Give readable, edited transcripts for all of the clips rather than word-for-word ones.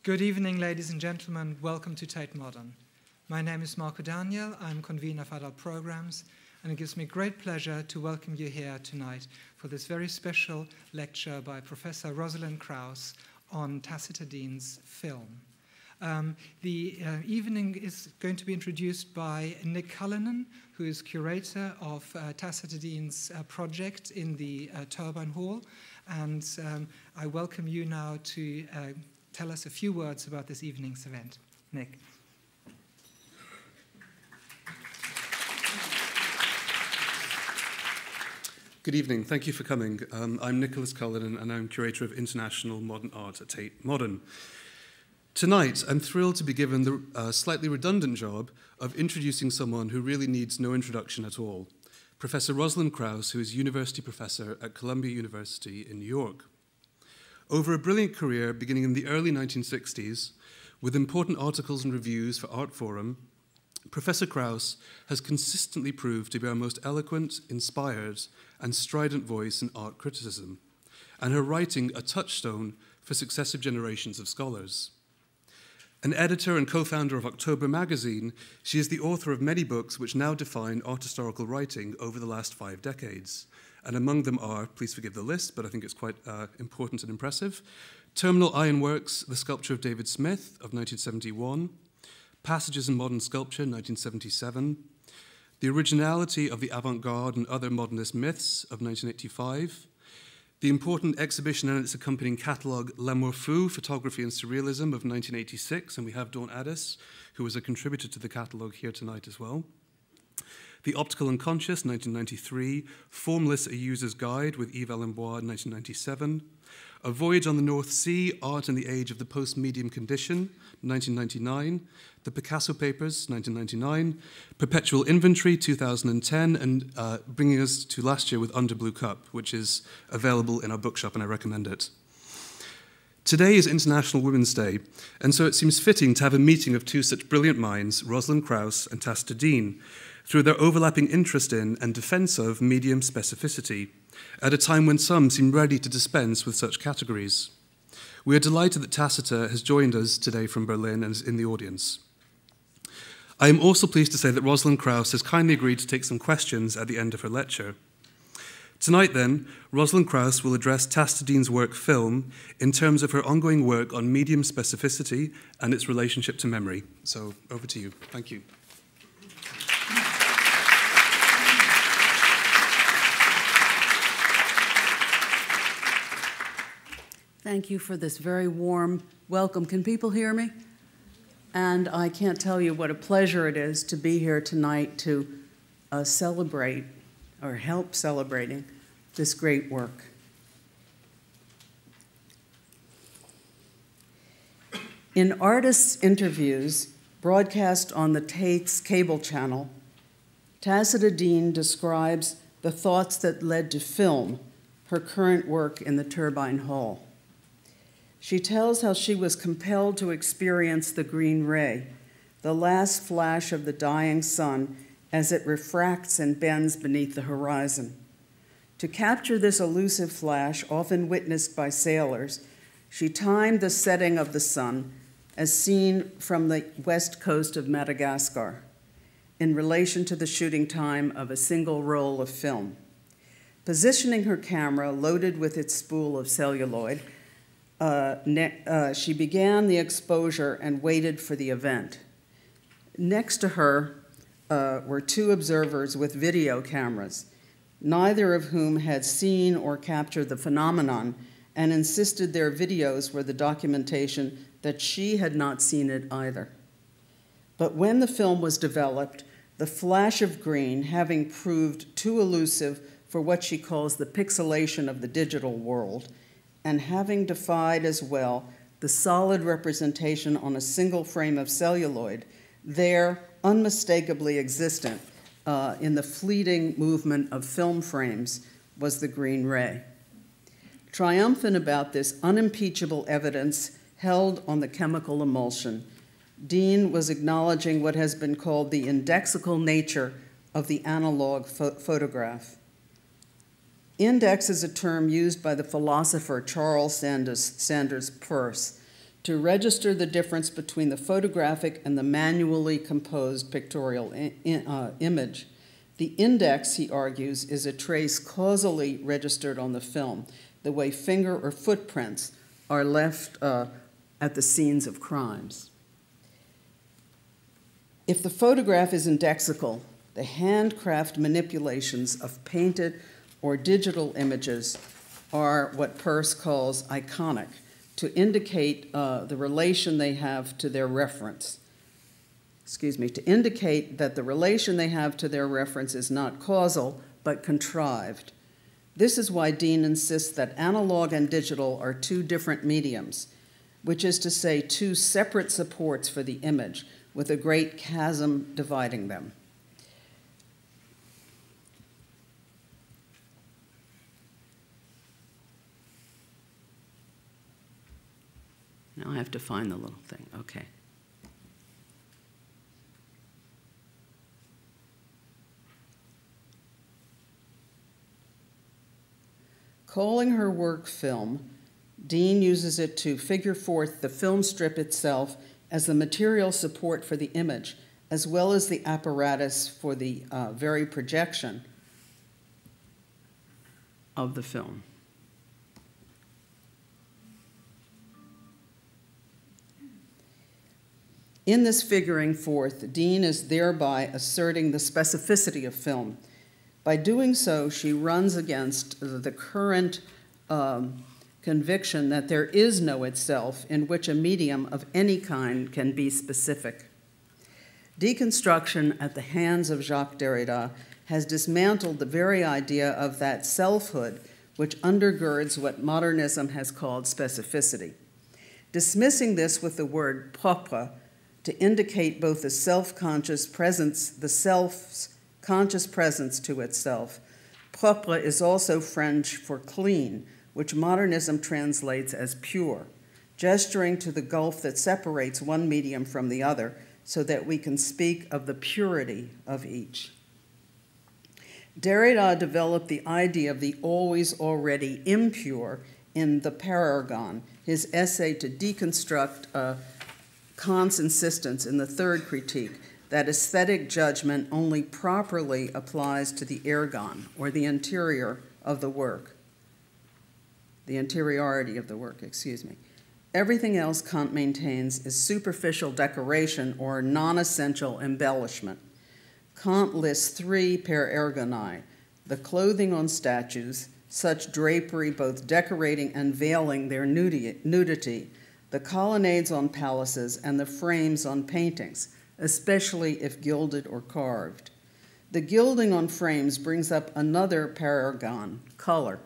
Good evening, ladies and gentlemen. Welcome to Tate Modern. My name is Marco Daniel. I'm convener of adult programs, and it gives me great pleasure to welcome you here tonight for this very special lecture by Professor Rosalind E Krauss on Tacita Dean's film. The evening is going to be introduced by Nick Cullinan, who is curator of Tacita Dean's project in the Turbine Hall. And I welcome you now to tell us a few words about this evening's event. Nick. Good evening. Thank you for coming. I'm Nicholas Cullinan, and I'm curator of international modern art at Tate Modern. Tonight, I'm thrilled to be given the slightly redundant job of introducing someone who really needs no introduction at all, Professor Rosalind Krauss, who is university professor at Columbia University in New York. Over a brilliant career beginning in the early 1960s, with important articles and reviews for Art Forum, Professor Krauss has consistently proved to be our most eloquent, inspired, and strident voice in art criticism, and her writing a touchstone for successive generations of scholars. An editor and co-founder of October magazine, she is the author of many books which now define art historical writing over the last 5 decades. And among them are, please forgive the list, but I think it's quite important and impressive, Terminal Ironworks, The Sculpture of David Smith of 1971, Passages in Modern Sculpture, 1977, The Originality of the Avant-Garde and Other Modernist Myths of 1985, the important exhibition and its accompanying catalogue L'amour fou, Photography and Surrealism of 1986, and we have Dawn Addis, who was a contributor to the catalogue here tonight as well. The Optical Unconscious, 1993, Formless, A User's Guide with Yves Allenbois, 1997, A Voyage on the North Sea, Art in the Age of the Post-Medium Condition, 1999, The Picasso Papers, 1999, Perpetual Inventory, 2010, and bringing us to last year with Under Blue Cup, which is available in our bookshop, and I recommend it. Today is International Women's Day, and so it seems fitting to have a meeting of two such brilliant minds, Rosalind Krauss and Tacita Dean, through their overlapping interest in and defense of medium specificity, at a time when some seem ready to dispense with such categories. We are delighted that Tacita has joined us today from Berlin and is in the audience. I am also pleased to say that Rosalind Krauss has kindly agreed to take some questions at the end of her lecture. Tonight, then, Rosalind Krauss will address Tacita Dean's work Film in terms of her ongoing work on medium specificity and its relationship to memory. So, over to you. Thank you. Thank you for this very warm welcome. Can people hear me? And I can't tell you what a pleasure it is to be here tonight to celebrate or help celebrating this great work. In artists' interviews broadcast on the Tate's cable channel, Tacita Dean describes the thoughts that led to Film, her current work in the Turbine Hall. She tells how she was compelled to experience the green ray, the last flash of the dying sun as it refracts and bends beneath the horizon. To capture this elusive flash, often witnessed by sailors, she timed the setting of the sun as seen from the west coast of Madagascar in relation to the shooting time of a single roll of film. Positioning her camera loaded with its spool of celluloid, she began the exposure and waited for the event. Next to her were 2 observers with video cameras, neither of whom had seen or captured the phenomenon, and insisted their videos were the documentation that she had not seen it either. But when the film was developed, the flash of green, having proved too elusive for what she calls the pixelation of the digital world, and having defied as well the solid representation on a single frame of celluloid, there unmistakably existent in the fleeting movement of film frames was the green ray. Triumphant about this unimpeachable evidence held on the chemical emulsion, Dean was acknowledging what has been called the indexical nature of the analog photograph. Index is a term used by the philosopher Charles Sanders Peirce to register the difference between the photographic and the manually composed pictorial image. The index, he argues, is a trace causally registered on the film, the way finger or footprints are left at the scenes of crimes. If the photograph is indexical, the handcraft manipulations of painted or digital images are what Peirce calls iconic, to indicate the relation they have to their reference. To indicate that the relation they have to their reference is not causal, but contrived. This is why Dean insists that analog and digital are two different mediums, which is to say two separate supports for the image, with a great chasm dividing them. Now I have to find the little thing, okay. Calling her work film, Dean uses it to figure forth the film strip itself as the material support for the image, as well as the apparatus for the very projection of the film. In this figuring forth, Dean is thereby asserting the specificity of film. By doing so, she runs against the current conviction that there is no itself in which a medium of any kind can be specific. Deconstruction at the hands of Jacques Derrida has dismantled the very idea of that selfhood which undergirds what modernism has called specificity. Dismissing this with the word propre to indicate both the self-conscious presence, the self's conscious presence to itself. Propre is also French for clean, which modernism translates as pure, gesturing to the gulf that separates one medium from the other so that we can speak of the purity of each. Derrida developed the idea of the always already impure in The Paragon, his essay to deconstruct Kant's insistence in the third critique that aesthetic judgment only properly applies to the ergon, or the interior of the work, the interiority of the work, Everything else, Kant maintains, is superficial decoration or non-essential embellishment. Kant lists three per ergoni: the clothing on statues, such drapery both decorating and veiling their nudity, the colonnades on palaces, and the frames on paintings, especially if gilded or carved. The gilding on frames brings up another paragon, color,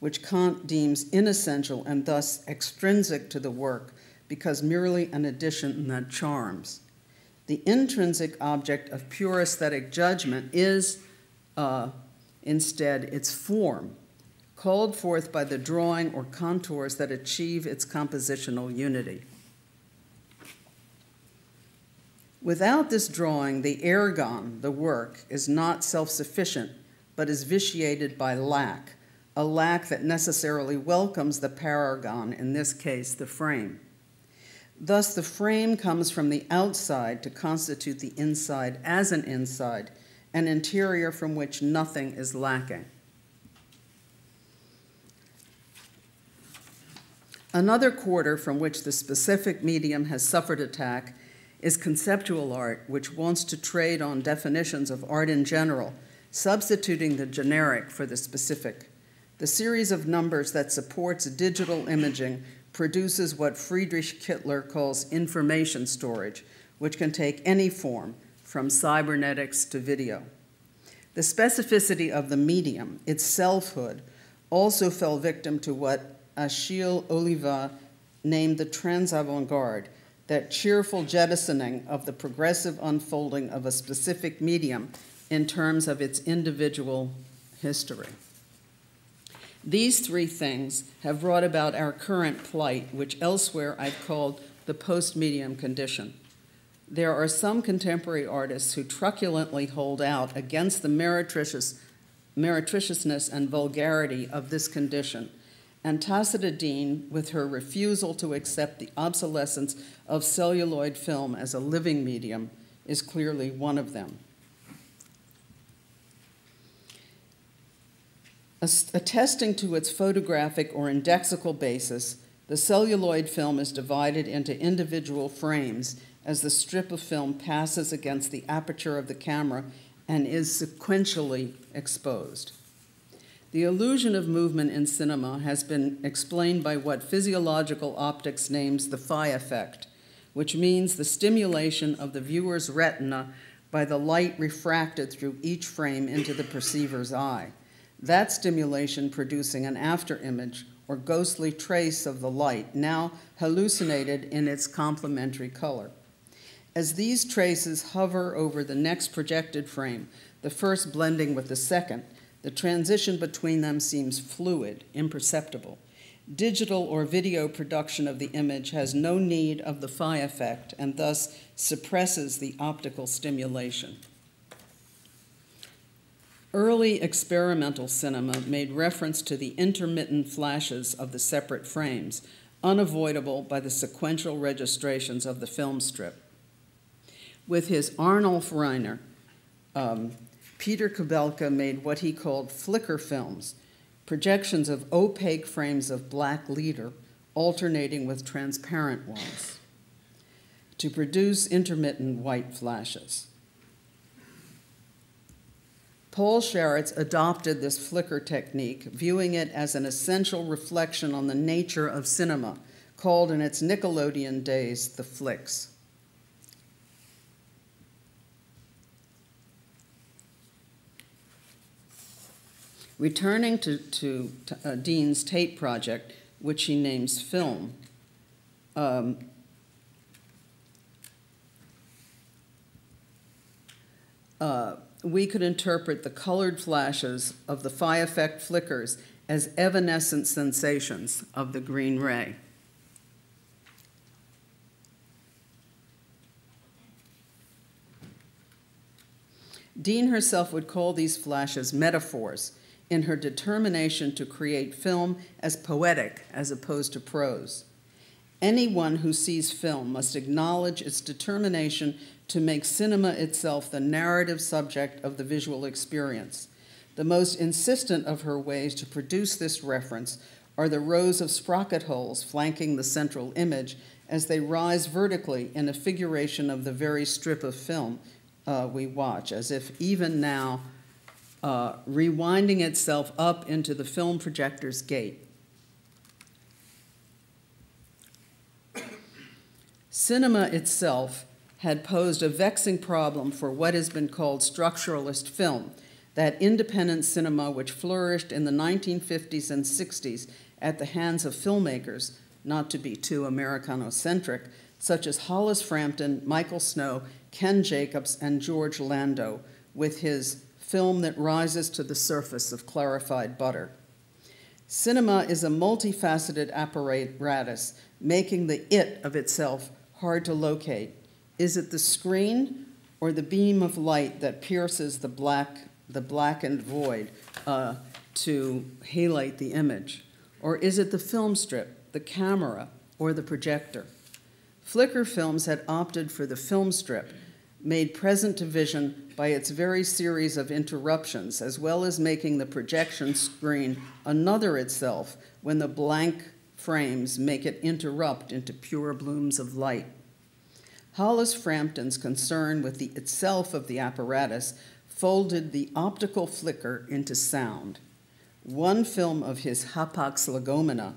which Kant deems inessential and thus extrinsic to the work because merely an addition that charms. The intrinsic object of pure aesthetic judgment is, instead, its form, called forth by the drawing or contours that achieve its compositional unity. Without this drawing, the ergon, the work, is not self-sufficient, but is vitiated by lack, a lack that necessarily welcomes the paragon, in this case, the frame. Thus, the frame comes from the outside to constitute the inside as an inside, an interior from which nothing is lacking. Another quarter from which the specific medium has suffered attack is conceptual art, which wants to trade on definitions of art in general, substituting the generic for the specific. The series of numbers that supports digital imaging produces what Friedrich Kittler calls information storage, which can take any form, from cybernetics to video. The specificity of the medium, its selfhood, also fell victim to what Achille Oliva named the trans-avant-garde, that cheerful jettisoning of the progressive unfolding of a specific medium in terms of its individual history. These three things have brought about our current plight, which elsewhere I've called the post-medium condition. There are some contemporary artists who truculently hold out against the meretriciousness and vulgarity of this condition, and Tacita Dean, with her refusal to accept the obsolescence of celluloid film as a living medium, is clearly one of them. Attesting to its photographic or indexical basis, the celluloid film is divided into individual frames as the strip of film passes against the aperture of the camera and is sequentially exposed. The illusion of movement in cinema has been explained by what physiological optics names the phi effect, which means the stimulation of the viewer's retina by the light refracted through each frame into the perceiver's eye. That stimulation producing an afterimage or ghostly trace of the light, now hallucinated in its complementary color. As these traces hover over the next projected frame, the first blending with the second, the transition between them seems fluid, imperceptible. Digital or video production of the image has no need of the phi effect and thus suppresses the optical stimulation. Early experimental cinema made reference to the intermittent flashes of the separate frames, unavoidable by the sequential registrations of the film strip. With his Arnulf Reiner, Peter Kubelka made what he called flicker films, projections of opaque frames of black leader alternating with transparent ones, to produce intermittent white flashes. Paul Sharits adopted this flicker technique, viewing it as an essential reflection on the nature of cinema, called in its Nickelodeon days the flicks. Returning to Dean's Tate project, which he names Film, we could interpret the colored flashes of the phi effect flickers as evanescent sensations of the green ray. Dean herself would call these flashes metaphors in her determination to create film as poetic as opposed to prose. Anyone who sees film must acknowledge its determination to make cinema itself the narrative subject of the visual experience. The most insistent of her ways to produce this reference are the rows of sprocket holes flanking the central image as they rise vertically in a figuration of the very strip of film we watch, as if even now rewinding itself up into the film projector's gate. Cinema itself had posed a vexing problem for what has been called structuralist film, that independent cinema which flourished in the 1950s and 60s at the hands of filmmakers, not to be too Americanocentric, such as Hollis Frampton, Michael Snow, Ken Jacobs, and George Landau, with his Film That Rises to the Surface of Clarified Butter. Cinema is a multifaceted apparatus, making the it of itself hard to locate. Is it the screen or the beam of light that pierces the blackened void to halate the image? Or is it the film strip, the camera, or the projector? Flicker Films had opted for the film strip, made present to vision by its very series of interruptions, as well as making the projection screen another itself when the blank frames make it interrupt into pure blooms of light. Hollis Frampton's concern with the itself of the apparatus folded the optical flicker into sound. One film of his Hapax Legomena,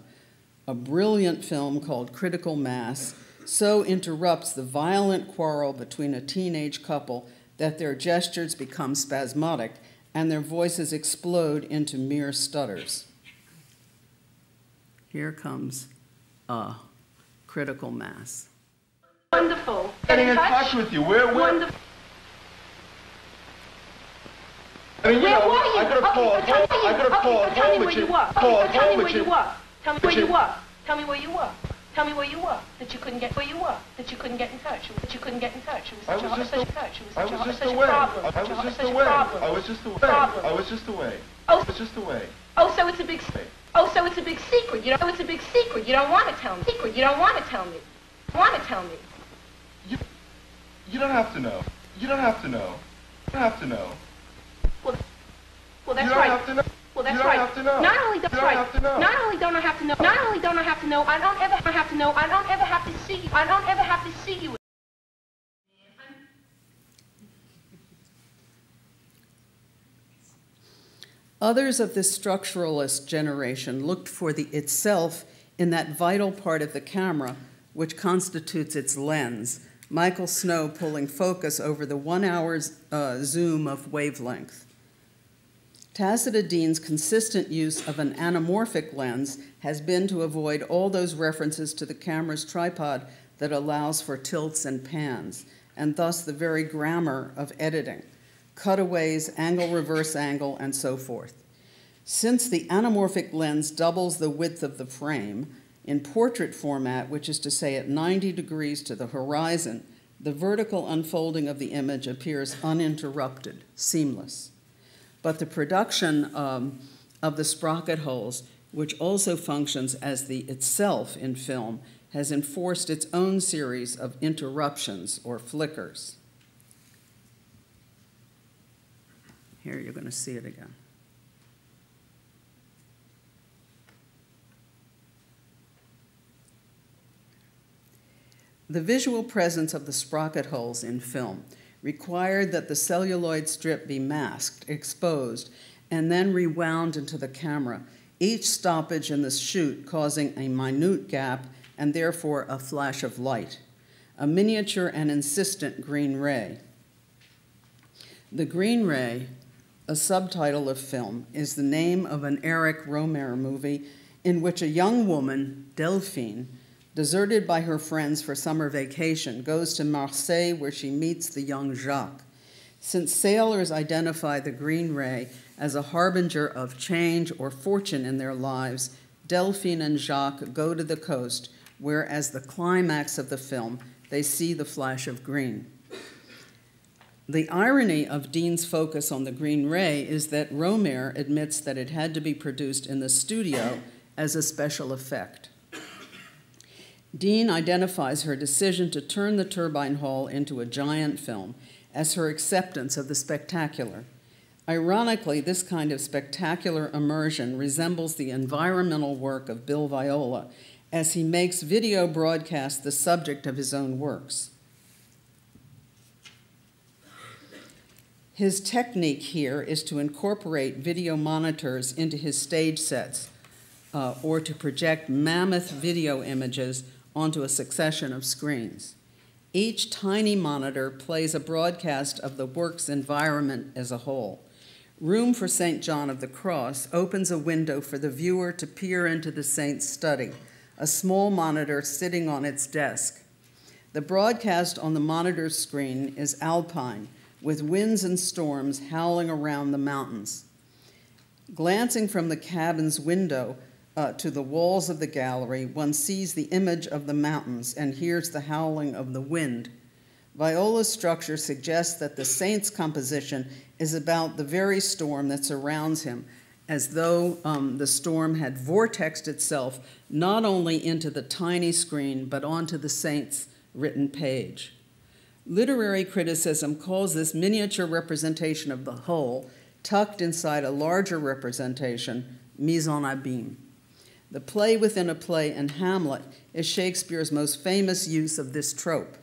a brilliant film called Critical Mass, so interrupts the violent quarrel between a teenage couple that their gestures become spasmodic and their voices explode into mere stutters. Here comes Critical Mass. Wonderful. Getting in touch with you. Where? Wonderful. I mean, you Where know, were you? I could have called home. I could have called home, Tell me but where you you were. called Tell me home, where but you were. Tell me where you were. Tell me where you were. Tell me where you were, that you couldn't get where you were, that you couldn't get in touch, that you couldn't get in touch. It was such a problem. I was just away. Oh, so it's a big secret. Oh, so it's a big secret. You know, it's a big secret. You don't want to tell me. Secret. You don't want to tell me. Want to tell me. You don't have to know. You don't have to know. You don't have to know. Well, that's you don't right. Have to know. Well, that's you don't right. Have to know. Not only that's right. Have to know. Not only don't I have to know. Not only don't I have to know. I don't ever have to know. I don't ever have to see you. I don't ever have to see you. Others of this structuralist generation looked for the itself in that vital part of the camera which constitutes its lens, Michael Snow pulling focus over the 1 hour's zoom of wavelength. Tacita Dean's consistent use of an anamorphic lens has been to avoid all those references to the camera's tripod that allows for tilts and pans, and thus the very grammar of editing, cutaways, angle, reverse angle, and so forth. Since the anamorphic lens doubles the width of the frame, in portrait format, which is to say at 90 degrees to the horizon, the vertical unfolding of the image appears uninterrupted, seamless. But the production of the sprocket holes, which also functions as the itself in film, has enforced its own series of interruptions or flickers. Here you're going to see it again. The visual presence of the sprocket holes in film required that the celluloid strip be masked, exposed, and then rewound into the camera, each stoppage in the shoot causing a minute gap and therefore a flash of light, a miniature and insistent green ray. The green ray, a subtitle of film, is the name of an Eric Rohmer movie in which a young woman, Delphine, deserted by her friends for summer vacation, goes to Marseille where she meets the young Jacques. Since sailors identify the green ray as a harbinger of change or fortune in their lives, Delphine and Jacques go to the coast where, as the climax of the film, they see the flash of green. The irony of Dean's focus on the green ray is that Rohmer admits that it had to be produced in the studio as a special effect. Dean identifies her decision to turn the Turbine Hall into a giant film as her acceptance of the spectacular. Ironically, this kind of spectacular immersion resembles the environmental work of Bill Viola as he makes video broadcast the subject of his own works. His technique here is to incorporate video monitors into his stage sets or to project mammoth video images onto a succession of screens. Each tiny monitor plays a broadcast of the work's environment as a whole. Room for St. John of the Cross opens a window for the viewer to peer into the saint's study, a small monitor sitting on its desk. The broadcast on the monitor's screen is alpine, with winds and storms howling around the mountains. Glancing from the cabin's window to the walls of the gallery, one sees the image of the mountains and hears the howling of the wind. Viola's structure suggests that the saint's composition is about the very storm that surrounds him, as though the storm had vortexed itself not only into the tiny screen, but onto the saint's written page. Literary criticism calls this miniature representation of the whole, tucked inside a larger representation, mise en abîme. The play within a play in Hamlet is Shakespeare's most famous use of this trope.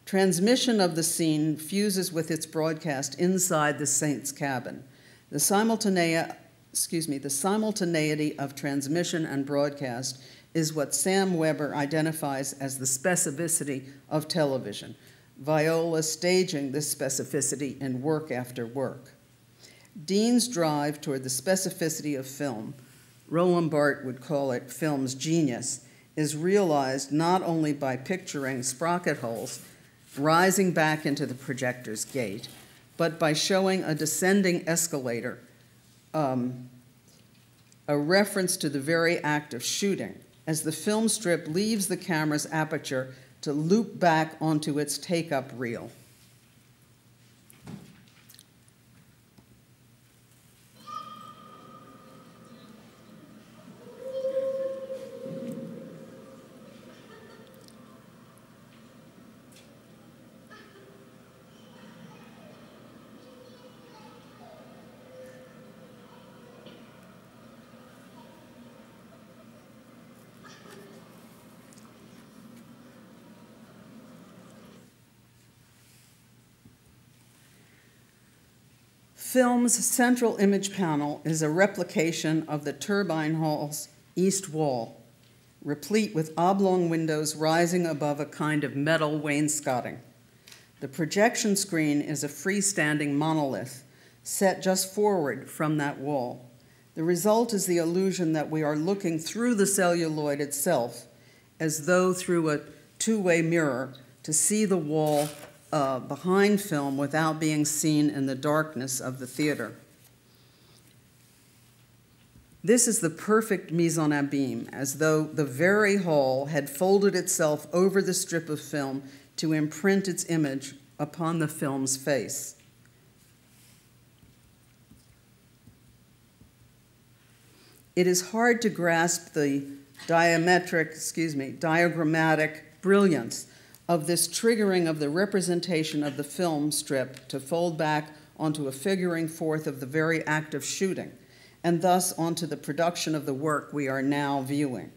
Transmission of the scene fuses with its broadcast inside the saint's cabin. The simultaneity of transmission and broadcast is what Sam Weber identifies as the specificity of television, Viola staging this specificity in work after work. Dean's drive toward the specificity of film, Roland Barthes would call it film's genius, is realized not only by picturing sprocket holes rising back into the projector's gate, but by showing a descending escalator, a reference to the very act of shooting, as the film strip leaves the camera's aperture to loop back onto its take-up reel. Film's central image panel is a replication of the Turbine Hall's east wall, replete with oblong windows rising above a kind of metal wainscoting. The projection screen is a freestanding monolith set just forward from that wall. The result is the illusion that we are looking through the celluloid itself, as though through a two-way mirror, to see the wall behind film without being seen in the darkness of the theater. This is the perfect mise en abîme, as though the very hall had folded itself over the strip of film to imprint its image upon the film's face. It is hard to grasp the diagrammatic brilliance of this triggering of the representation of the film strip to fold back onto a figuring forth of the very act of shooting, and thus onto the production of the work we are now viewing.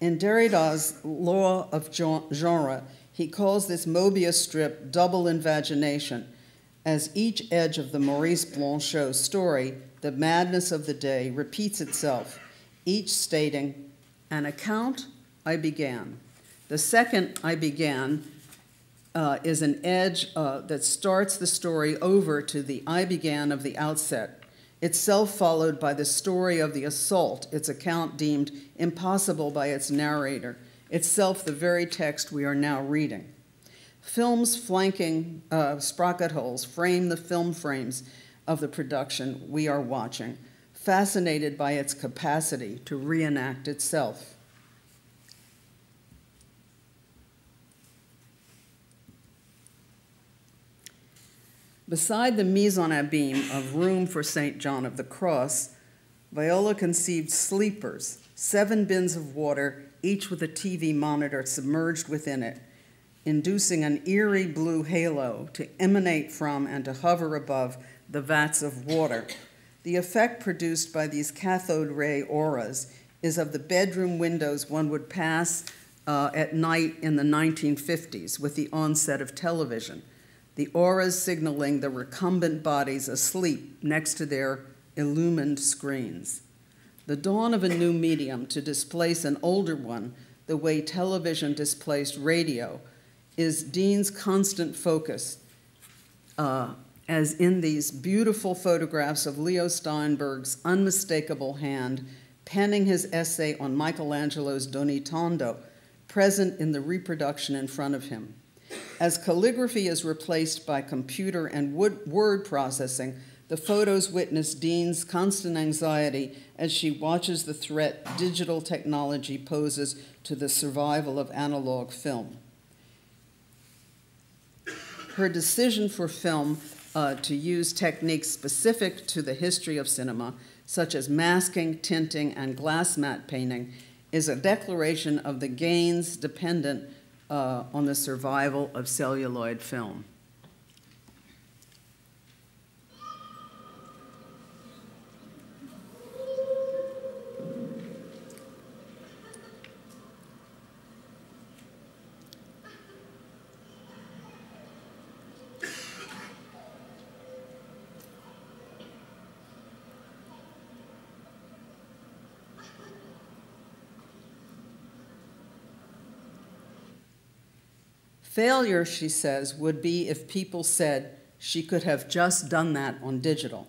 In Derrida's law of genre, he calls this Mobius strip double invagination, as each edge of the Maurice Blanchot story, the madness of the day, repeats itself, each stating, "An account I began." The second "I began" is an edge that starts the story over to the "I began" of the outset, itself followed by the story of the assault, its account deemed impossible by its narrator, itself the very text we are now reading. Film's flanking sprocket holes frame the film frames of the production we are watching, fascinated by its capacity to reenact itself. Beside the mise en abîme of Room for St. John of the Cross, Viola conceived sleepers, 7 bins of water, each with a TV monitor submerged within it, inducing an eerie blue halo to emanate from and to hover above the vats of water. The effect produced by these cathode ray auras is of the bedroom windows one would pass at night in the 1950s with the onset of television, the auras signaling the recumbent bodies asleep next to their illumined screens. The dawn of a new medium to displace an older one, the way television displaced radio, is Dean's constant focus, as in these beautiful photographs of Leo Steinberg's unmistakable hand penning his essay on Michelangelo's Donitondo, present in the reproduction in front of him. As calligraphy is replaced by computer and word processing, the photos witness Dean's constant anxiety as she watches the threat digital technology poses to the survival of analog film. Her decision for film to use techniques specific to the history of cinema, such as masking, tinting, and glass matte painting, is a declaration of the gains dependent on the survival of celluloid film. Failure, she says, would be if people said she could have just done that on digital.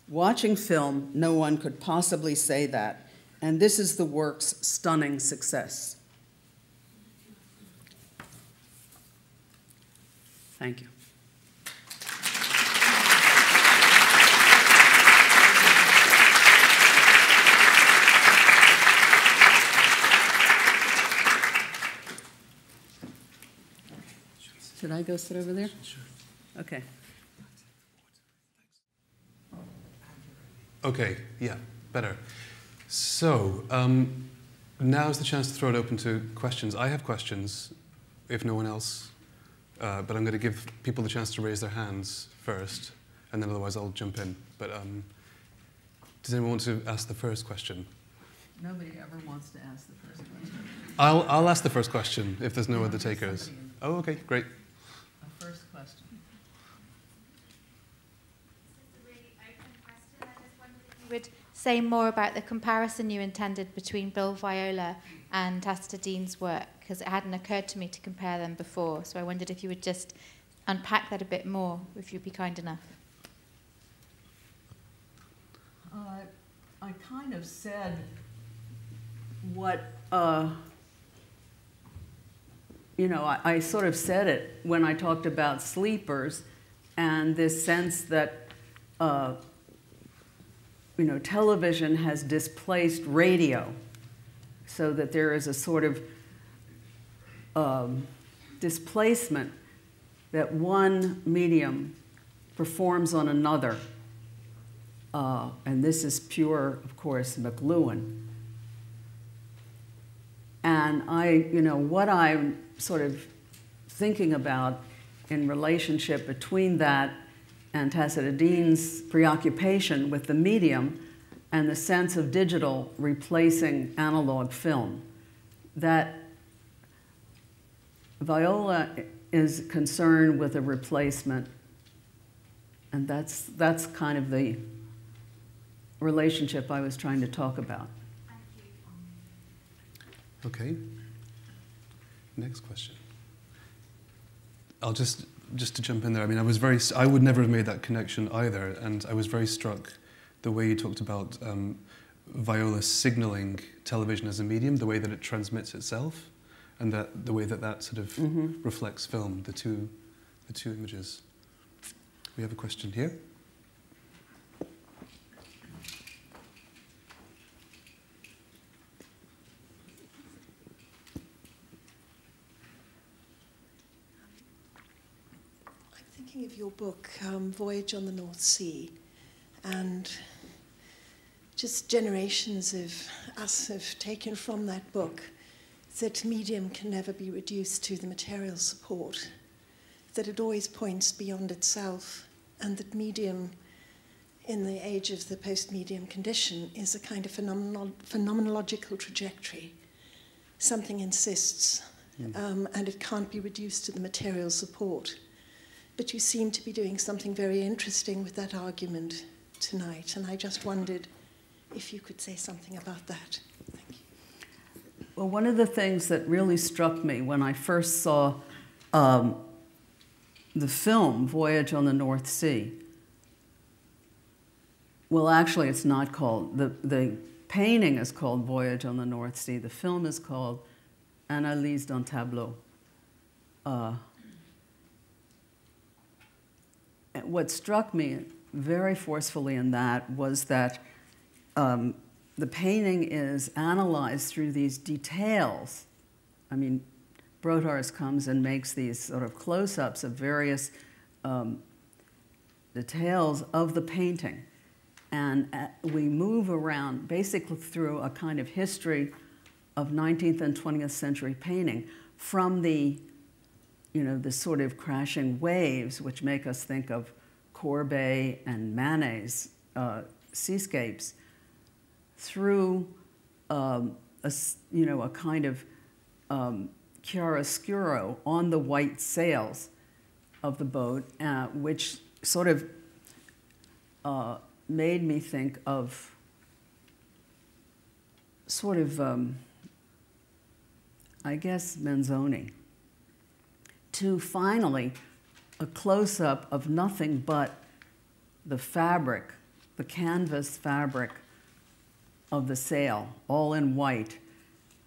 Watching film, no one could possibly say that, and this is the work's stunning success. Thank you. Should I go sit over there? Sure. Okay. Okay, yeah, better. So, now's the chance to throw it open to questions. I have questions, if no one else, but I'm going to give people the chance to raise their hands first, and then otherwise I'll jump in. But does anyone want to ask the first question? Nobody ever wants to ask the first question. I'll ask the first question if there's no other takers. Oh, okay, great. A first question. This is a really open question. I just wondered if you would say more about the comparison you intended between Bill Viola and Tacita Dean's work, because it hadn't occurred to me to compare them before. So I wondered if you would just unpack that a bit more, if you'd be kind enough. I kind of said what, I sort of said it when I talked about sleepers and this sense that, television has displaced radio, so that there is a sort of displacement that one medium performs on another. And this is pure, of course, McLuhan. And what I'm sort of thinking about in relationship between that and Tacita Dean's preoccupation with the medium and the sense of digital replacing analog film, that Viola is concerned with a replacement, and that's kind of the relationship I was trying to talk about. Okay. Next question. I'll just to jump in there. I mean, I would never have made that connection either, and I was very struck the way you talked about Viola signaling television as a medium, the way that it transmits itself, and that the way that sort of reflects film, the two images. We have a question here. Of your book, Voyage on the North Sea, and just generations of us have taken from that book that medium can never be reduced to the material support, that it always points beyond itself, and that medium, in the age of the post-medium condition, is a kind of phenomenological trajectory. Something insists, and it can't be reduced to the material support. But you seem to be doing something very interesting with that argument tonight, and I just wondered if you could say something about that. Thank you. Well, one of the things that really struck me when I first saw the film Voyage on the North Sea, well, actually it's not called, the painting is called Voyage on the North Sea, the film is called Analyse d'un tableau. What struck me very forcefully in that was that the painting is analyzed through these details. I mean, Broadhurst comes and makes these sort of close-ups of various details of the painting. And we move around basically through a kind of history of 19th and 20th century painting from the the sort of crashing waves, which make us think of Courbet and Manet's seascapes, through a kind of chiaroscuro on the white sails of the boat, which sort of made me think of sort of, I guess, Manzoni, to finally a close-up of nothing but the fabric, the canvas fabric of the sail, all in white,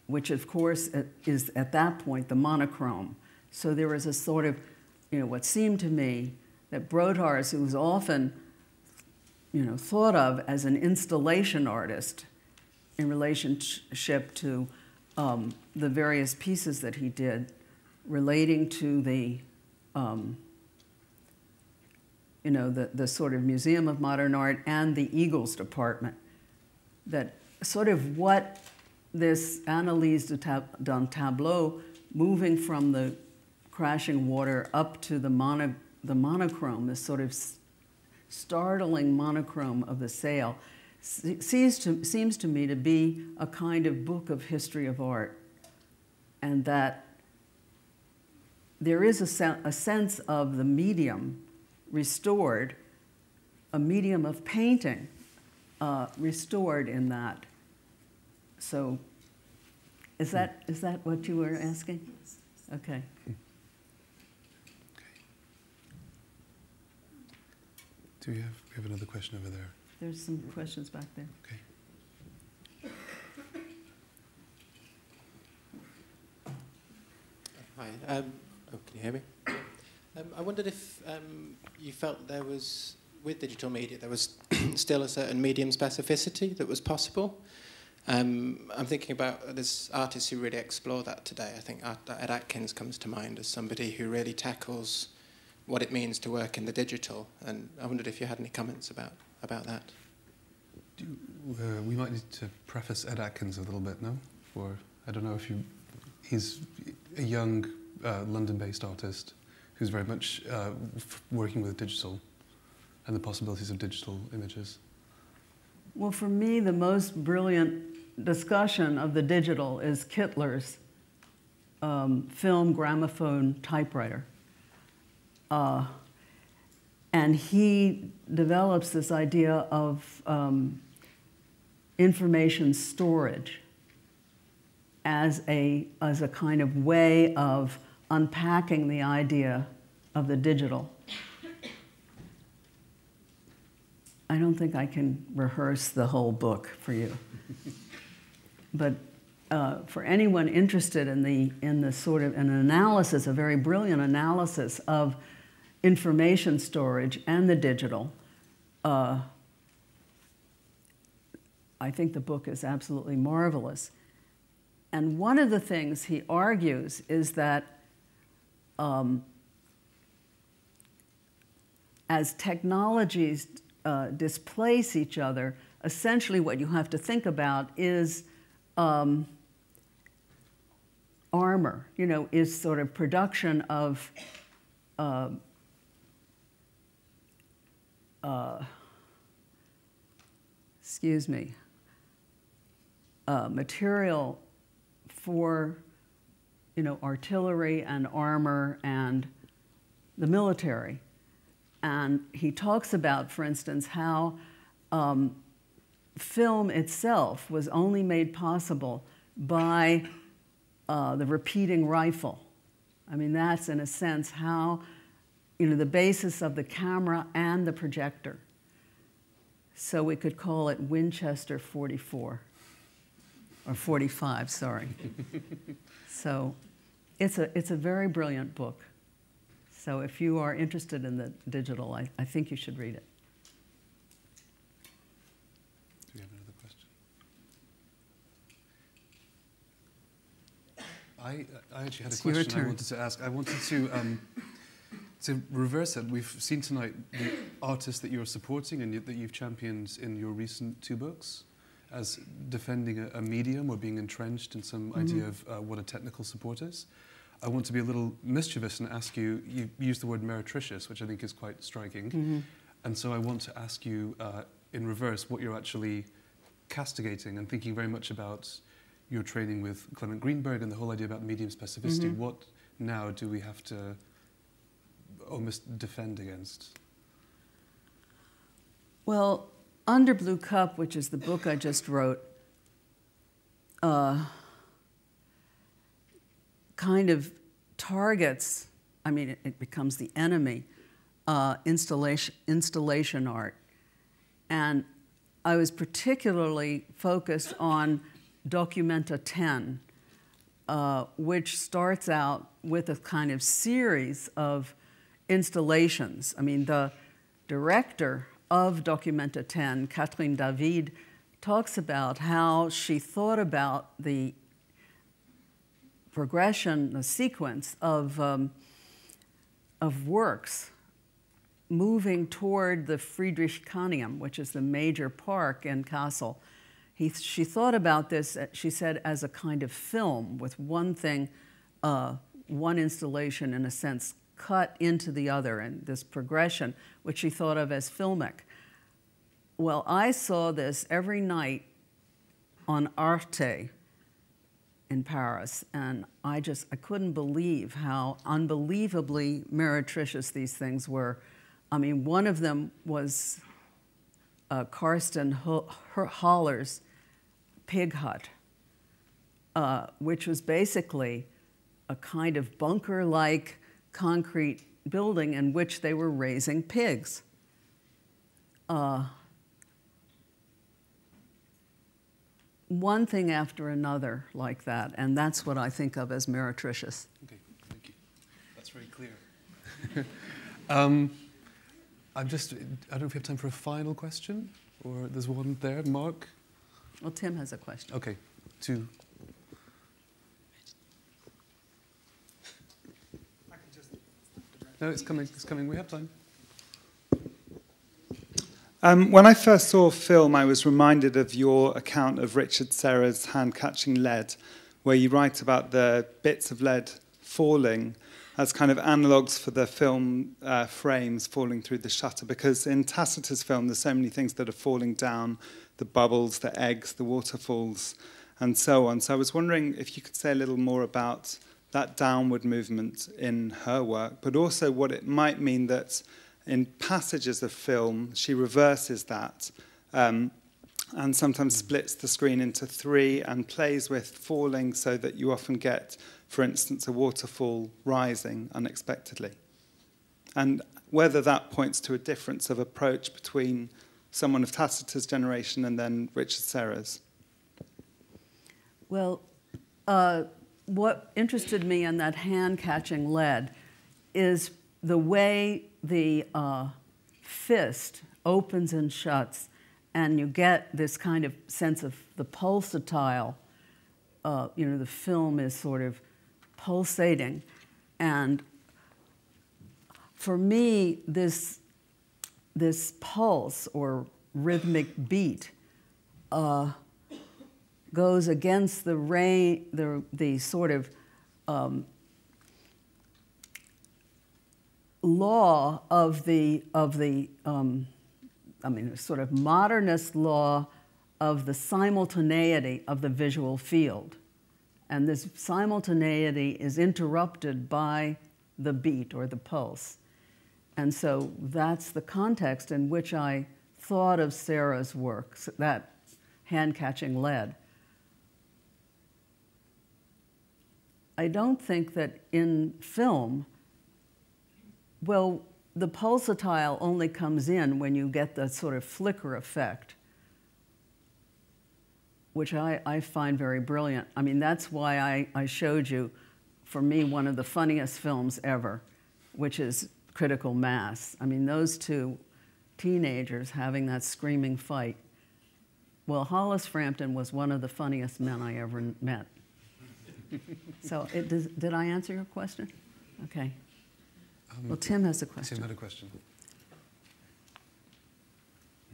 which of course is at that point the monochrome. So there was a sort of, what seemed to me that Broadhurst, who was often, thought of as an installation artist in relationship to the various pieces that he did relating to the you know, the sort of Museum of Modern Art and the Eagles department, that sort of what this analyse d'un tableau, moving from the crashing water up to the monochrome, this sort of startling monochrome of the sail, seems to me to be a kind of book of history of art, and that there is a sense of the medium restored, a medium of painting restored in that. So, is that what you were asking? Okay. Do we have another question over there? There's some questions back there. Okay. Hi. Can you hear me? I wondered if you felt there was, with digital media, there was still a certain medium specificity that was possible. I'm thinking about there's artists who really explore that today. I think Ed Atkins comes to mind as somebody who really tackles what it means to work in the digital, and I wondered if you had any comments about that. We might need to preface Ed Atkins a little bit, no? Or I don't know if he's a young London-based artist who's very much working with digital and the possibilities of digital images. Well, for me, the most brilliant discussion of the digital is Kittler's film gramophone typewriter. And he develops this idea of information storage as a kind of way of unpacking the idea of the digital. I don't think I can rehearse the whole book for you. But for anyone interested in the sort of an analysis, a very brilliant analysis of information storage and the digital, I think the book is absolutely marvelous. And one of the things he argues is that as technologies displace each other, essentially what you have to think about is armor, you know, is sort of production of material for, you know, artillery and armor and the military. And he talks about, for instance, how film itself was only made possible by the repeating rifle. I mean, that's in a sense how, you know, the basis of the camera and the projector. So we could call it Winchester 44, or 45, sorry. So it's a very brilliant book. So if you are interested in the digital, I think you should read it. Do we have another question? I actually had a question I wanted to ask. I wanted to reverse it. We've seen tonight the artists that you're supporting and that you've championed in your recent 2 books as defending a medium or being entrenched in some idea of what a technical support is. I want to be a little mischievous and ask you, you used the word meretricious, which I think is quite striking. And so I want to ask you in reverse what you're actually castigating and thinking very much about your training with Clement Greenberg and the whole idea about medium specificity. What now do we have to almost defend against? Well, Under Blue Cup, which is the book I just wrote, kind of targets, I mean, it becomes the enemy, installation art. And I was particularly focused on Documenta 10, which starts out with a kind of series of installations. I mean, the director of Documenta 10, Catherine David, talks about how she thought about the progression, the sequence of of works moving toward the Friedrichshainium, which is the major park in Kassel. She thought about this, she said, as a kind of film with one thing, one installation, in a sense, cut into the other, and this progression, which she thought of as filmic. Well, I saw this every night on Arte in Paris, and I couldn't believe how unbelievably meretricious these things were. I mean, one of them was Karsten Haller's Pig Hut, which was basically a kind of bunker-like concrete building in which they were raising pigs. One thing after another like that, and that's what I think of as meretricious. Okay, thank you. That's very clear. I don't know if we have time for a final question, or there's one there. Mark? Well, Tim has a question. Okay, two. No, it's coming, we have time. When I first saw film, I was reminded of your account of Richard Serra's Hand-Catching Lead, where you write about the bits of lead falling as kind of analogues for the film frames falling through the shutter, because in Tacita's film there's so many things that are falling down, the bubbles, the eggs, the waterfalls, and so on. So I was wondering if you could say a little more about that downward movement in her work, but also what it might mean that in passages of film she reverses that and sometimes splits the screen into three and plays with falling so that you often get, for instance, a waterfall rising unexpectedly. And whether that points to a difference of approach between someone of Tacita's generation and then Richard Serra's. Well, what interested me in that hand-catching lead is the way the fist opens and shuts, and you get this kind of sense of the pulsatile, the film is sort of pulsating. And for me, this pulse or rhythmic beat goes against the sort of law of the sort of modernist law of the simultaneity of the visual field. And this simultaneity is interrupted by the beat or the pulse. And so that's the context in which I thought of Serra's work, that hand-catching lead. I don't think that in film, well, the pulsatile only comes in when you get the sort of flicker effect, which I find very brilliant. I mean, that's why I showed you, for me, one of the funniest films ever, which is Critical Mass. I mean, those two teenagers having that screaming fight. Well, Hollis Frampton was one of the funniest men I ever met. So did I answer your question? Okay. Well, Tim has a question. Tim had a question.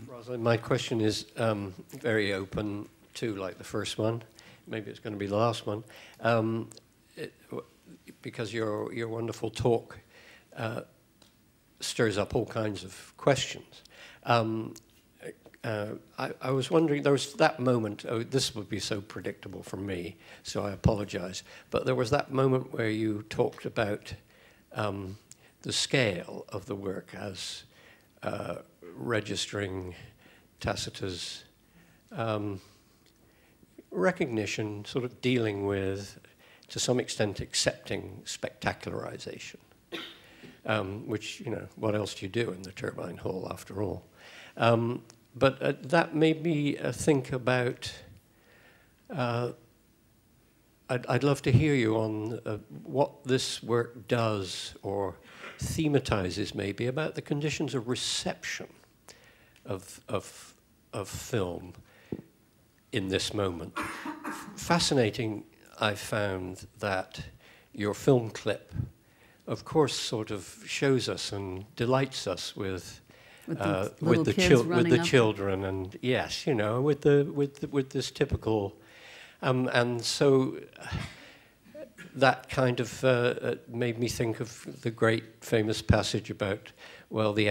Rosalind, my question is very open too, like the first one. Maybe it's going to be the last one. Because your wonderful talk stirs up all kinds of questions. I was wondering, there was that moment, this would be so predictable for me, so I apologize, but there was that moment where you talked about the scale of the work as registering Tacita's recognition, sort of dealing with, to some extent, accepting spectacularization, which, what else do you do in the Turbine Hall, after all? But that made me think about, I'd love to hear you on what this work does or thematizes maybe about the conditions of reception of film in this moment. Fascinating, I found that your film clip of course, sort of shows us and delights us with the children, and yes, you know, with this typical, and so that kind of made me think of the great famous passage about, well, the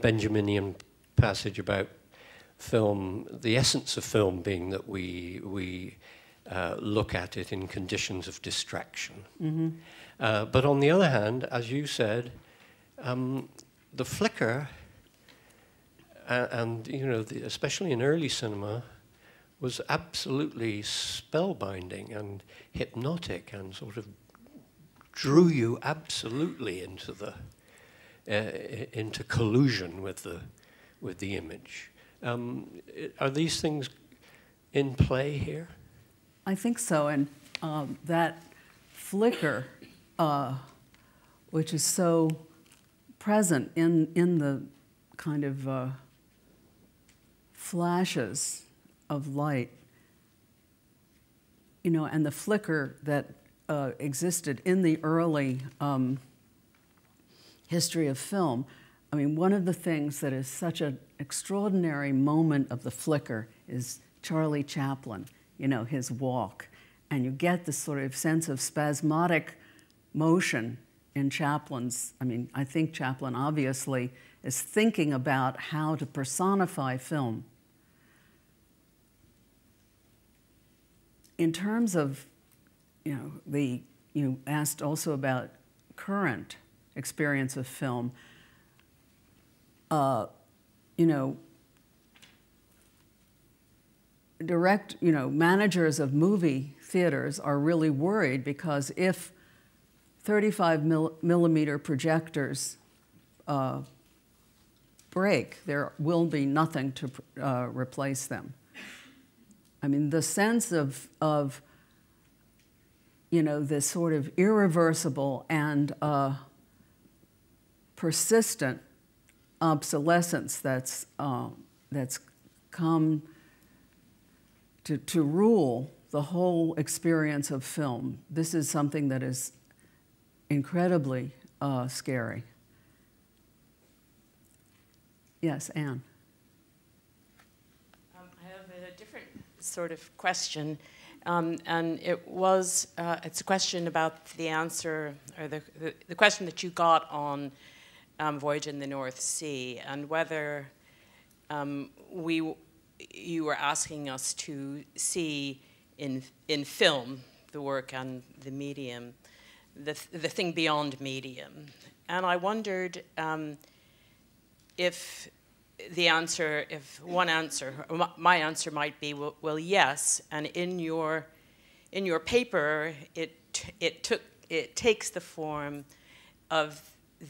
Benjaminian passage about film, the essence of film being that we look at it in conditions of distraction. Mm-hmm. But on the other hand, as you said, the flicker, and you know, especially in early cinema, was absolutely spellbinding and hypnotic, and sort of drew you absolutely into the into collusion with the image. Are these things in play here? I think so, and that flicker, which is so present in the kind of flashes of light, you know, and the flicker that existed in the early history of film. I mean, one of the things that is such an extraordinary moment of the flicker is Charlie Chaplin, you know, his walk. And you get this sort of sense of spasmodic motion in Chaplin's, I mean, I think Chaplin obviously is thinking about how to personify film. In terms of, you know, you asked also about current experience of film. You know, managers of movie theaters are really worried, because if 35 millimeter projectors break, there will be nothing to replace them. I mean, the sense of you know, this sort of irreversible and persistent obsolescence that's come to rule the whole experience of film. This is something that is incredibly scary. Yes, Anne. I have a different sort of question, and it's a question about the answer, or the question that you got on Voyage in the North Sea, and whether you were asking us to see in film the work and the medium, the thing beyond medium. And I wondered if one answer, my answer might be, well, yes, and in your paper, it takes the form of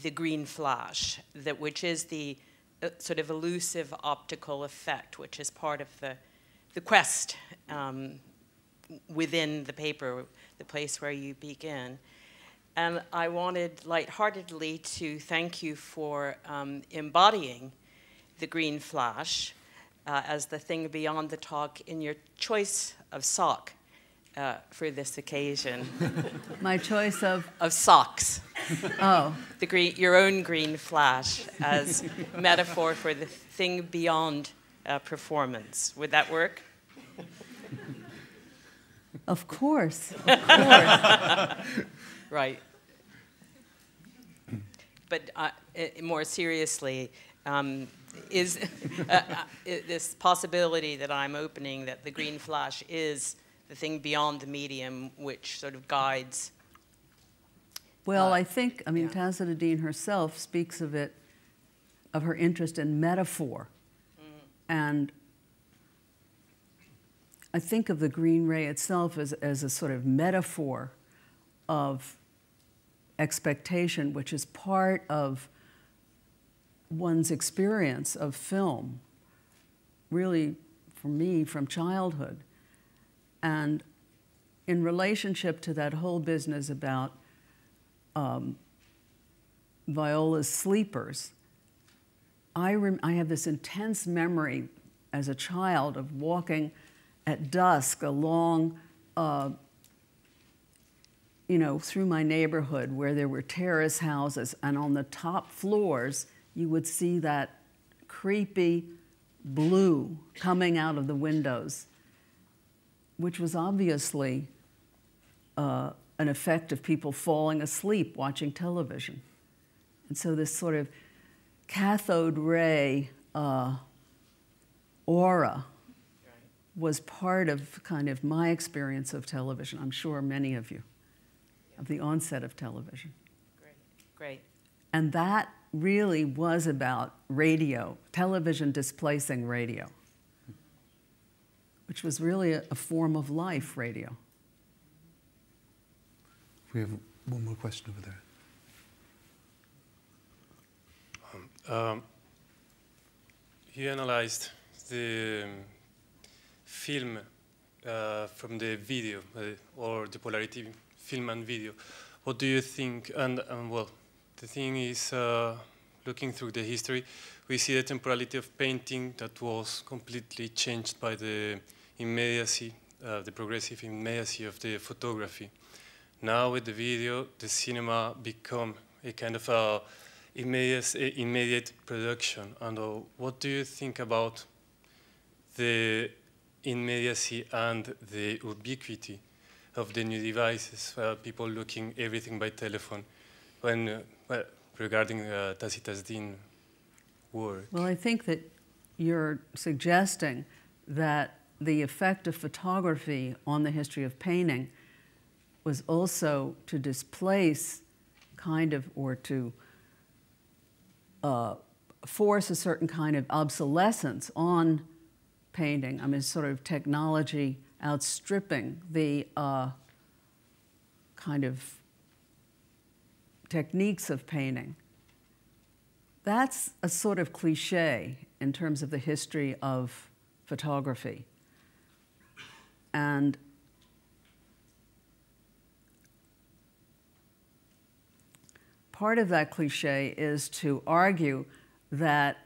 the green flash, which is the sort of elusive optical effect, which is part of the quest within the paper, the place where you begin. And I wanted lightheartedly to thank you for embodying the green flash as the thing beyond the talk in your choice of sock for this occasion. My choice of socks. Oh. Your own green flash as metaphor for the thing beyond performance. Would that work? Of course. Of course. Right. But more seriously, is this possibility that I'm opening, that the green flash is the thing beyond the medium which sort of guides? Well, I think, Tacita Dean herself speaks of it, of her interest in metaphor. And I think of the green ray itself as a sort of metaphor of expectation, which is part of one's experience of film, really, for me, from childhood. And in relationship to that whole business about Viola's sleepers, I have this intense memory as a child of walking at dusk along you know, through my neighborhood where there were terrace houses, and on the top floors, you would see that creepy blue coming out of the windows, which was obviously an effect of people falling asleep watching television. And so this sort of cathode ray aura was part of kind of my experience of television. I'm sure many of you, of the onset of television. Great, great. And that really was about radio, television displacing radio, which was really a form of life, radio. We have one more question over there. You analyzed the film from the video, or the polarity film and video. What do you think? And well, the thing is, looking through the history, we see the temporality of painting that was completely changed by the immediacy, the progressive immediacy of the photography. Now with the video, the cinema become a kind of immediate production. And what do you think about the immediacy and the ubiquity of the new devices, people looking everything by telephone, when, well, regarding Tacita Dean work? Well, I think that you're suggesting that the effect of photography on the history of painting was also to displace kind of, or to force a certain kind of obsolescence on painting. I mean, sort of technology outstripping the kind of techniques of painting. That's a sort of cliche in terms of the history of photography. And part of that cliche is to argue that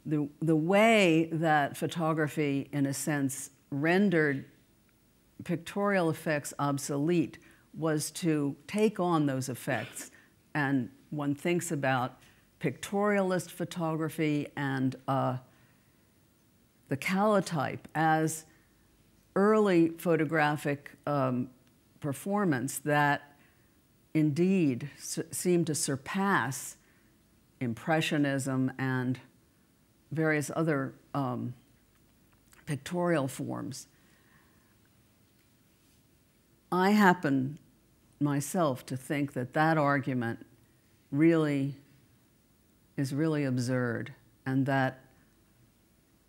the way that photography, in a sense, rendered pictorial effects obsolete was to take on those effects. And one thinks about pictorialist photography and the calotype as early photographic performance that indeed seemed to surpass Impressionism and various other pictorial forms. I happen myself to think that that argument really is really absurd, and that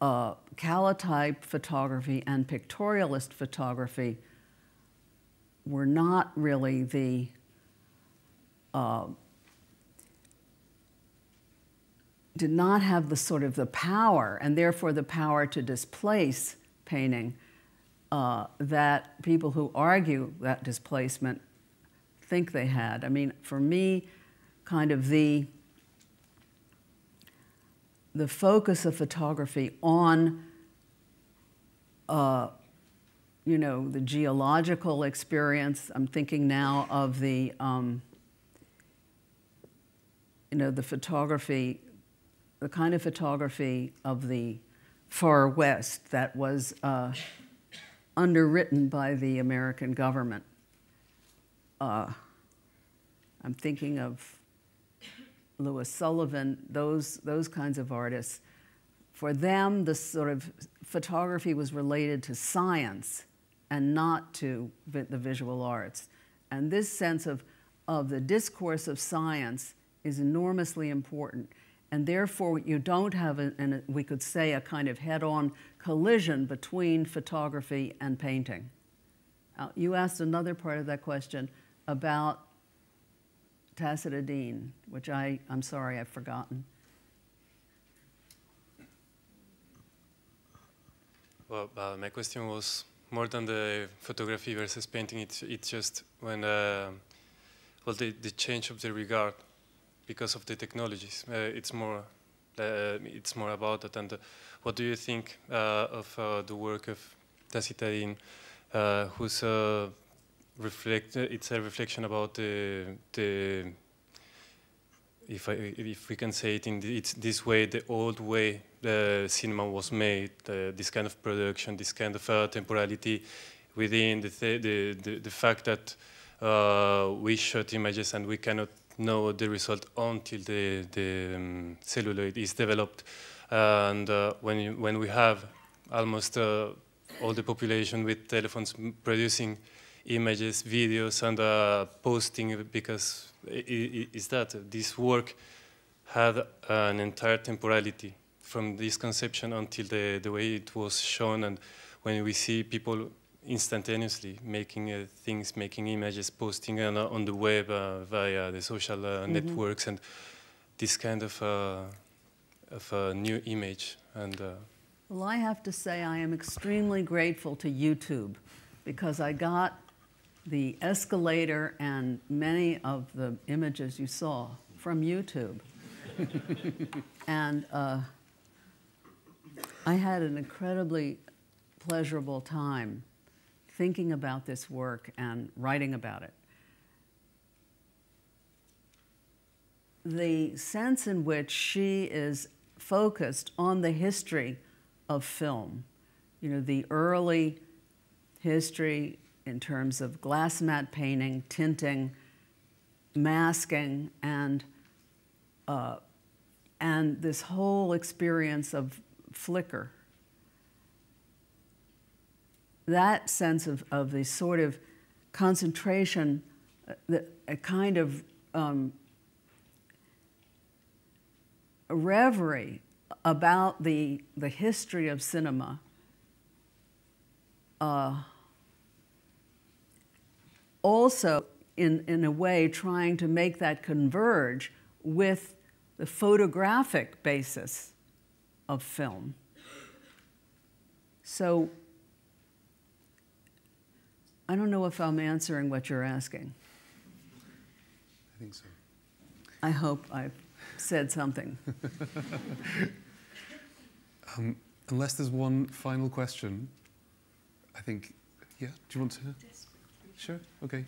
calotype photography and pictorialist photography were not really the did not have the sort of the power, and therefore the power to displace painting, that people who argue that displacement think they had. I mean, for me, kind of the focus of photography on, you know, the geological experience. I'm thinking now of the, you know, the photography, the kind of photography of the Far West that was underwritten by the American government. I'm thinking of Louis Sullivan, those kinds of artists. For them, the sort of photography was related to science and not to the visual arts. And this sense of the discourse of science is enormously important. And therefore, you don't have, we could say, a kind of head-on collision between photography and painting. You asked another part of that question about Tacita Dean, which I'm sorry, I've forgotten. Well, my question was more than the photography versus painting. It's just when, well, the change of the regard because of the technologies. It's more about that. And what do you think of the work of Tacita Dean, whose it's a reflection about the if we can say it in it's this way, the old way the cinema was made, this kind of production, this kind of temporality within the fact that we shot images and we cannot know the result until the celluloid is developed. And when we have almost all the population with telephones producing images, videos, and posting, because is that this work had an entire temporality from this conception until the way it was shown. And when we see people instantaneously making things, making images, posting on the web via the social networks, and this kind of a new image. And well, I have to say I am extremely grateful to YouTube, because I got the escalator and many of the images you saw from YouTube. And I had an incredibly pleasurable time thinking about this work and writing about it. The sense in which she is focused on the history of film, you know, the early history in terms of glass matte painting, tinting, masking, and this whole experience of flicker. That sense of the sort of concentration, a kind of a reverie about the history of cinema, also in a way trying to make that converge with the photographic basis of film. So I don't know if I'm answering what you're asking. I think so. I hope I've said something. Unless there's one final question, I think, yeah, do you want to? Sure, okay.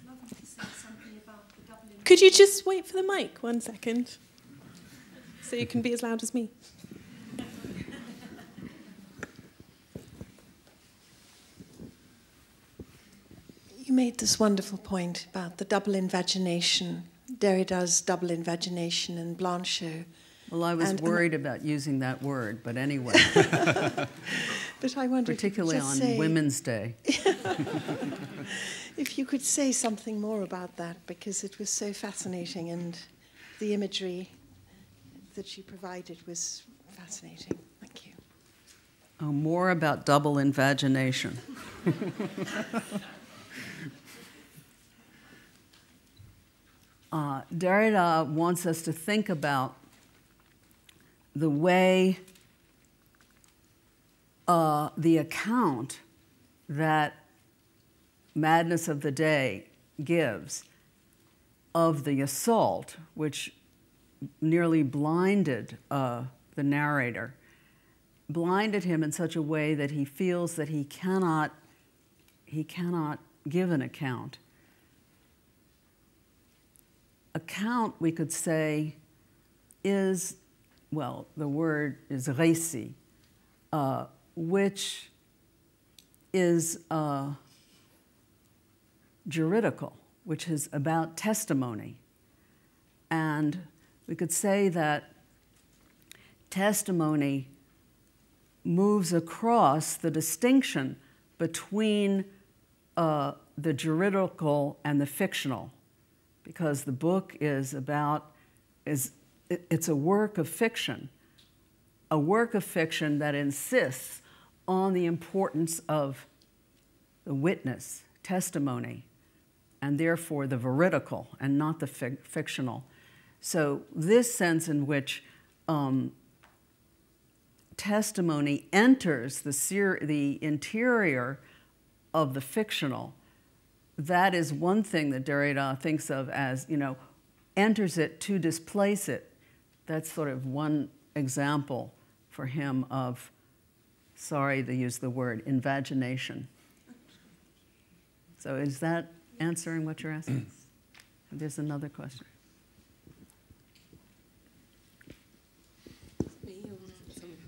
Could you just wait for the mic 1 second? So you can be as loud as me. You made this wonderful point about the double invagination, Derrida's double invagination and Blanchot. Well, I was worried about using that word, but anyway. But I wonder, particularly on Women's Day. If you could say something more about that, because it was so fascinating, and the imagery that you provided was fascinating. Thank you. Oh, more about double invagination. Derrida wants us to think about the way the account that Madness of the Day gives of the assault, which nearly blinded the narrator, blinded him in such a way that he feels that he cannot give an account. Account, we could say, is, well, the word is récit, which is juridical, which is about testimony. And we could say that testimony moves across the distinction between the juridical and the fictional, because the book is about, it's a work of fiction that insists on the importance of the witness, testimony, and therefore the veridical and not the fictional. So this sense in which testimony enters the interior of the fictional, that is one thing that Derrida thinks of as, you know, enters it to displace it. That's sort of one example for him of, sorry to use the word, invagination. So is that answering what you're asking? There's another question.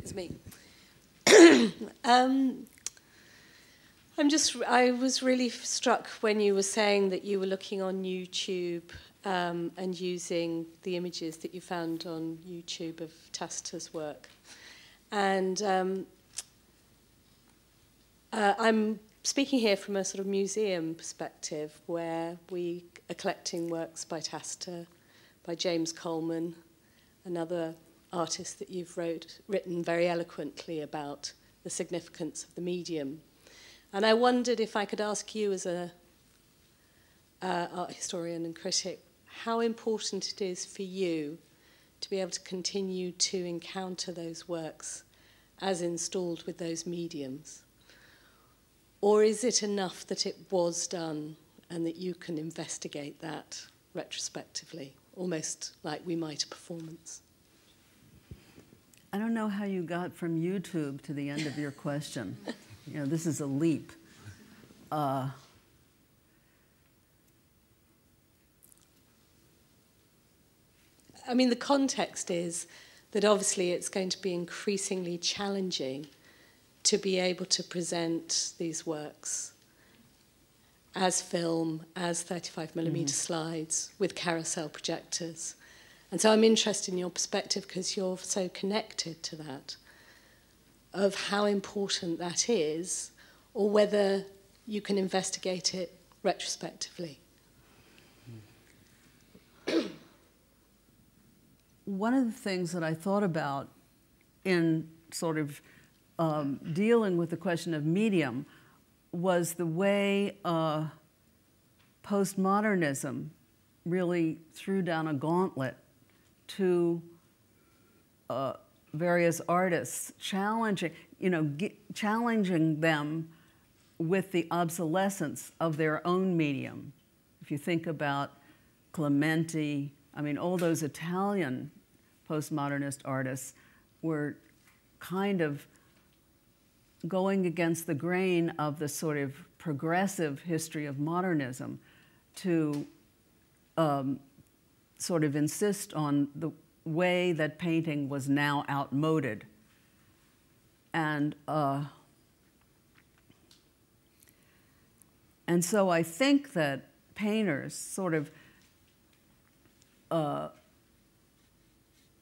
It's me. I was really struck when you were saying that you were looking on YouTube and using the images that you found on YouTube of Tacita's work. And I'm speaking here from a sort of museum perspective, where we are collecting works by Tacita, by James Coleman, another artist that you've written very eloquently about the significance of the medium. And I wondered if I could ask you, as a art historian and critic, how important it is for you to be able to continue to encounter those works as installed with those mediums. Or is it enough that it was done and that you can investigate that retrospectively, almost like we might a performance? I don't know how you got from YouTube to the end of your question. You know, this is a leap. I mean, the context is that obviously it's going to be increasingly challenging to be able to present these works as film, as 35mm slides, with carousel projectors. And so I'm interested in your perspective, because you're so connected to that, of how important that is, or whether you can investigate it retrospectively. One of the things that I thought about in sort of dealing with the question of medium was the way postmodernism really threw down a gauntlet to various artists, challenging them with the obsolescence of their own medium. If you think about Clementi, I mean, all those Italian postmodernist artists were kind of going against the grain of the sort of progressive history of modernism to sort of insist on the way that painting was now outmoded. And so I think that painters sort of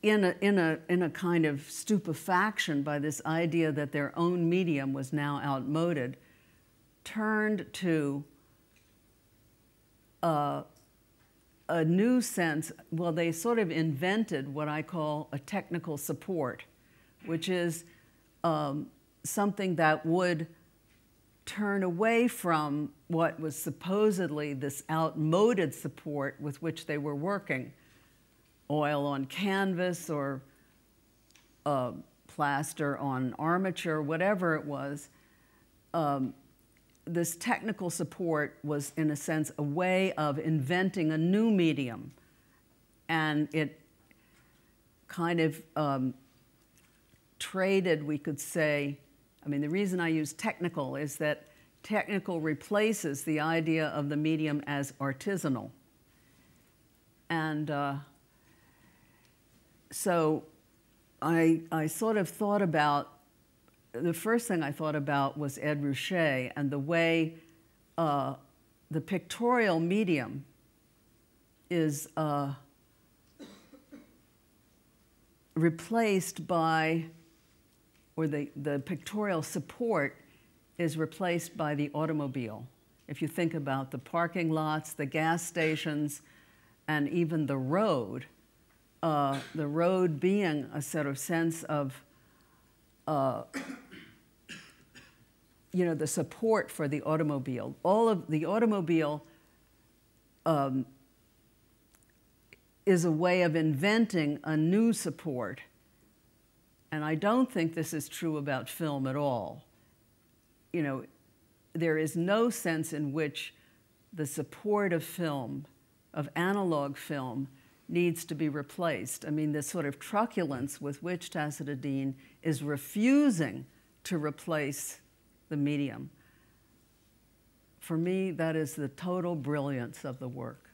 in a kind of stupefaction by this idea that their own medium was now outmoded, turned to a new sense. Well, they sort of invented what I call a technical support, which is something that would turn away from what was supposedly this outmoded support with which they were working, oil on canvas or plaster on armature, whatever it was. This technical support was, in a sense, a way of inventing a new medium. And it kind of traded, we could say, I mean, the reason I use technical is that technical replaces the idea of the medium as artisanal. And so I sort of thought about, the first thing I thought about was Ed Ruscha and the way the pictorial medium is replaced by, or the pictorial support is replaced by the automobile. If you think about the parking lots, the gas stations, and even the road being a sort of sense of, you know, the support for the automobile. All of the automobile is a way of inventing a new support. And I don't think this is true about film at all. You know, there is no sense in which the support of film, of analog film, needs to be replaced. I mean, the sort of truculence with which Tacita Dean is refusing to replace the medium for me, that is the total brilliance of the work.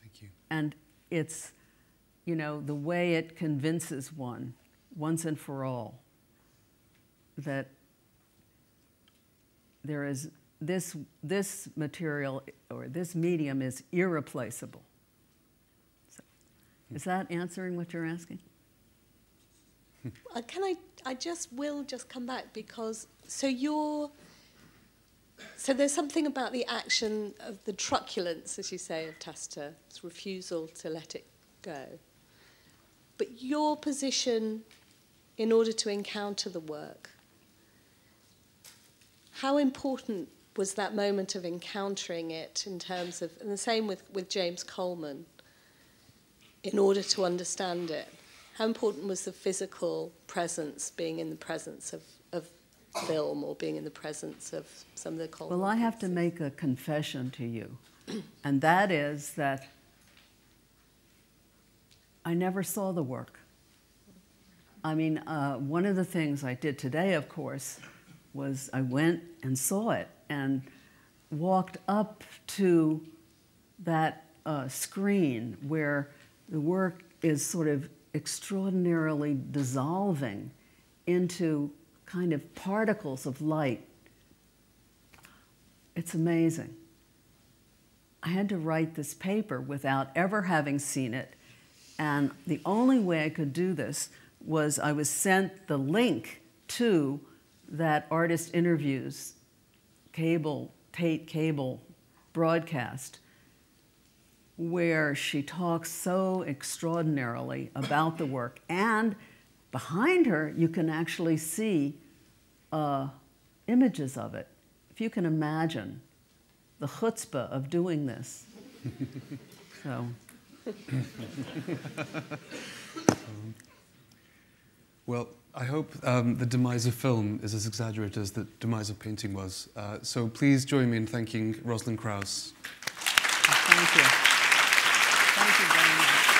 Thank you. And it's, you know, the way it convinces one, once and for all, that there is this material or this medium is irreplaceable. So, is that answering what you're asking? I just come back because, so there's something about the action of the truculence, as you say, of Tacita's refusal to let it go. But your position in order to encounter the work, how important was that moment of encountering it in terms of, and the same with James Coleman, in order to understand it? How important was the physical presence, being in the presence of film or being in the presence of some of the Coleman? Well, I have to make a confession to you, and that is that I never saw the work. I mean, one of the things I did today, of course, was I went and saw it and walked up to that screen where the work is sort of extraordinarily dissolving into kind of particles of light. It's amazing. I had to write this paper without ever having seen it, and the only way I could do this was I was sent the link to that Artist Interviews Tate cable broadcast, where she talks so extraordinarily about the work. And behind her, you can actually see images of it. If you can imagine the chutzpah of doing this. So. Well, I hope the demise of film is as exaggerated as the demise of painting was. So please join me in thanking Rosalind Krauss. Thank you. Thank you very much.